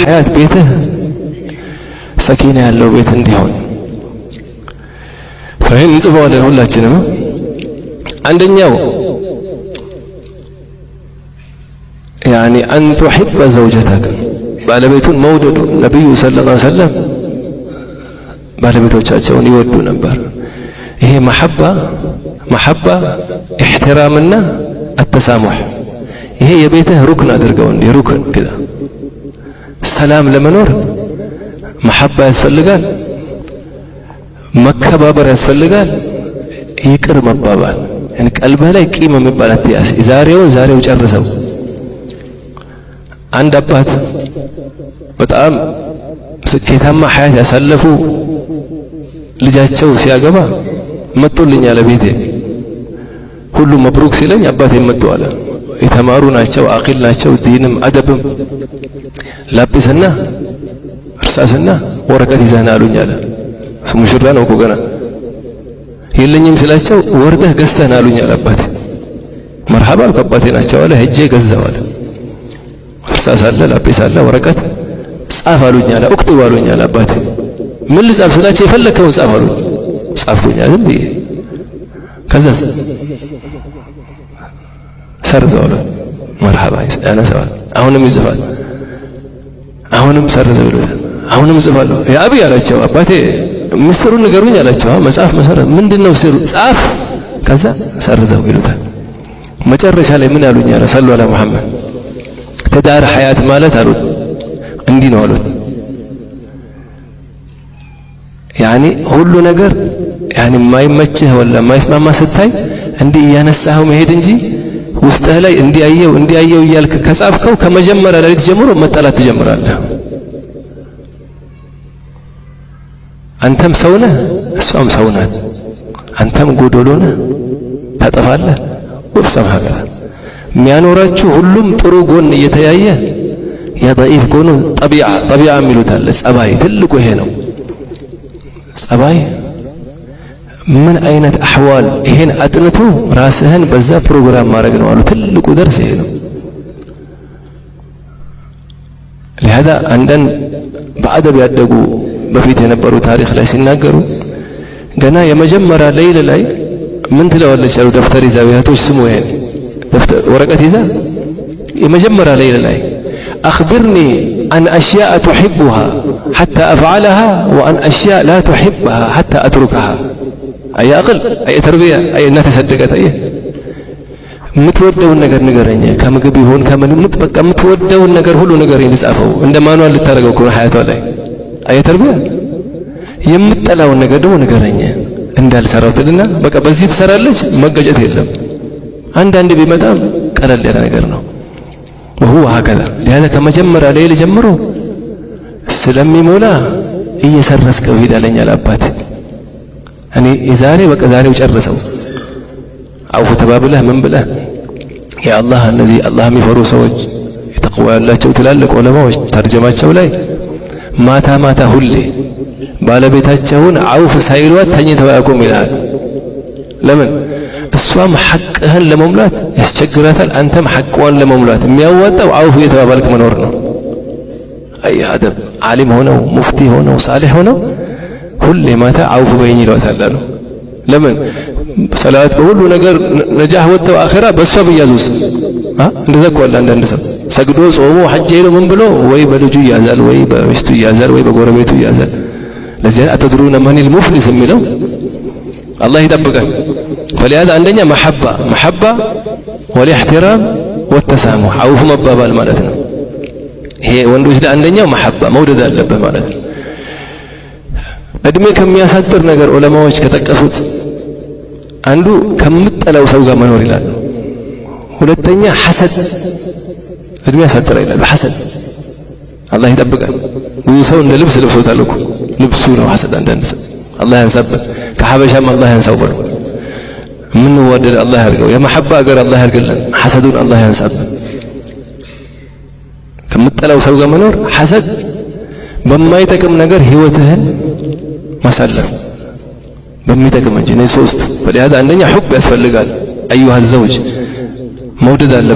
ሐያት ቤትህ ሰኪና ያለው ቤት እንዲሆን ፈይን ጽፈዋለን ሁላችንም። አንደኛው ያኒ አን ቱሂበ ዘውጀተከ ባለቤቱን መውደዱ። ነብዩ ሰለላሁ ዐለይሂ ወሰለም ባለቤቶቻቸውን ይወዱ ነበር። ይሄ መሐባ ኢህቲራምና አተሳሙህ ይሄ የቤትህ ሩክን አድርገው እንደ ሩክን ከዛ ሰላም ለመኖር መሐባ ያስፈልጋል፣ መከባበር ያስፈልጋል፣ ይቅር መባባል። እን ቀልብህ ላይ ቂም የሚባል አትያዝ። ዛሬው ጨርሰው። አንድ አባት በጣም ስኬታማ ሐያት ያሳለፉ ልጃቸው ሲያገባ መጡልኝ አለ ቤቴ። ሁሉ መብሩክ ሲለኝ አባቴ መጡ አለ። የተማሩ ናቸው፣ አቂል ናቸው፣ ዲንም አደብም። ላጲስና እርሳስና ወረቀት ይዘህና አሉኝ አለ። እሱ ሙሽራ ነው እኮ ገና። የለኝም ስላቸው ወርደህ ገዝተህና አሉኝ አለ አባቴ። መርሐባ አልኩ አባቴ ናቸው አለ። ሄጄ ገዛው አለ። እርሳስ አለ፣ ላጲስ አለ፣ ወረቀት ጻፍ አሉኝ አለ። እክቱብ አሉኝ አለ አባቴ። ምን ልጻፍ ስላቸው የፈለከውን ጻፍ አሉኝ። ጻፍኩኝ አይደል ብዬ ከዛስ ሰርዘው አለ። መርሐባ ያነሳዋል። አሁንም ይጽፋል። አሁንም ሰርዘው ይሉታል። አሁንም እጽፋለሁ። ያ አቢ አላቸው አባቴ ምስጢሩን ንገሩኝ አላቸው። መጽሐፍ መሰረት ምንድነው ሲሩ ጻፍ፣ ከዛ ሰርዘው ይሉታል። መጨረሻ ላይ ምን ያሉኝ አለ ሰለላሁ ዐለይሂ ወሰለም ትዳር ሐያት ማለት አሉት እንዲህ ነው አሉት። ያኒ ሁሉ ነገር ያኒ የማይመችህ ወላ የማይስማማ ስታይ እንዲህ እያነሳኸው መሄድ እንጂ ውስጥህ ላይ እንዲያየው እያልክ ከጻፍከው ከመጀመሪያ ሌሊት ጀምሮ መጣላት ትጀምራለህ። አንተም ሰው ነህ፣ እሷም ሰው ናት። አንተም ጎዶሎ ነህ፣ ታጠፋለህ። ወሰም ሀገር የሚያኖራችሁ ሁሉም ጥሩ ጎን እየተያየ የضعيف ጎኑ ጠቢዓ የሚሉታል ጸባይ። ትልቁ ይሄ ነው ጸባይ። ምን አይነት አህዋል ይሄን አጥንቶ ራስህን በዛ ፕሮግራም ማድረግ ነው አሉ። ትልቁ ደርስ ይሄ ነው። ለهذا አንዳንድ በአደብ ያደጉ በፊት የነበሩ ታሪክ ላይ ሲናገሩ ገና የመጀመሪያ ሌሊት ላይ ምን ትለዋለች ያሉ ደፍተር ይዘው እህቶች ስሙ ይሄን ደፍተር ወረቀት ይዛ የመጀመሪያ ሌሊት ላይ أخبرني عن أشياء تحبها حتى أفعلها وعن أشياء لا تحبها حتى أتركها. أي أقل أي تربية أي أنها تصدقت أيه متودون ነገር ንገረኝ ከምግብ ይሁን ከምን በቃ የምትወደውን ነገር ሁሉ ንገረኝ ልጻፈው እንደ ማኑዋል ልታረገው እኮ ሐያቷ ላይ አይ ተርቢያ የምትጠላውን ነገር ደግሞ ንገረኝ እንዳልሰራው ትልና በቃ በዚህ ትሰራለች። መገጨት የለም። አንዳንድ ቢመጣም ቀለል ያለ ነገር ነው። وهو هكذا لهذا ከመጀመሪያ ላይ ጀምሮ ስለሚሞላ እየሰረስከው ሄዳለኛል አባቴ። እኔ የዛሬ በቃ ዛሬው ጨርሰው አውፉ ተባብለህ ምን ብለህ ያ አላህ እነዚህ አላህ የሚፈሩ ሰዎች የተቅዋ ያላቸው ትላልቅ ዑለማዎች ተርጀማቸው ላይ ማታ ሁሌ ባለቤታቸውን አውፍ ሳይሏት ተኝተው ያቆም ይላል። ለምን? እሷም ሐቅህን ለመሙላት ያስቸግራታል፣ አንተም ሐቅዋን ለመሙላት የሚያዋጣው አውፍ እየተባባልክ መኖር ነው። አይ አደብ ዓሊም ሆነው ሙፍቲ ሆነው ሳሊህ ሆነው ሁሌ ማታ አውፍ በይኝ ይሏታል አሉ። ለምን? ሰላት በሁሉ ነገር ነጃህ ወጥተው አኺራ በሷ በያዙስ እንደዛ እኮ አለ። አንዳንድ ሰው ሰግዶ ጾሞ ሐጅ ሄዶ ምን ብሎ ወይ በልጁ ይያዛል፣ ወይ በሚስቱ ይያዛል፣ ወይ በጎረቤቱ ይያዛል። ለዚህ አተድሩነ ማኒል ሙፍሊስ የሚለው አላህ ይጠብቃል። فلهذا አንደኛ መሐባ ወልኢህቲራም ወተሳሙህ አውፍ መባባል ማለት ነው። ይሄ ወንዶች ላይ አንደኛው መሐባ መውደድ አለበት ማለት ነው። እድሜ ከሚያሳጥር ነገር ዑለማዎች ከጠቀሱት አንዱ ከምትጠላው ሰው ጋር መኖር ይላሉ። ሁለተኛ ሐሰድ እድሜ ያሳጥር ይላሉ። ሐሰድ አላህ ይጠብቃል። ብዙ ሰው እንደ ልብስ ለብሶታል እኮ ልብሱ ነው ሐሰድ። አንዳንድ ሰው አላህ ያንሳበት፣ ከሐበሻም አላህ ያንሳው በሉ። ምን ወደደ አላህ ያርገው፣ የመሐባ አገር አላህ ያርግልን፣ ሐሰዱን አላህ ያንሳበት። ከምትጠላው ሰው ጋር መኖር ሐሰድ፣ በማይጠቅም ነገር ህይወትህን ማሳለፍ በሚጠቅም እንጂ ነው። ሶስት በሊያዳ አንደኛ ሁብ ያስፈልጋል። አዩሃ ዘውጅ መውደድ አለ።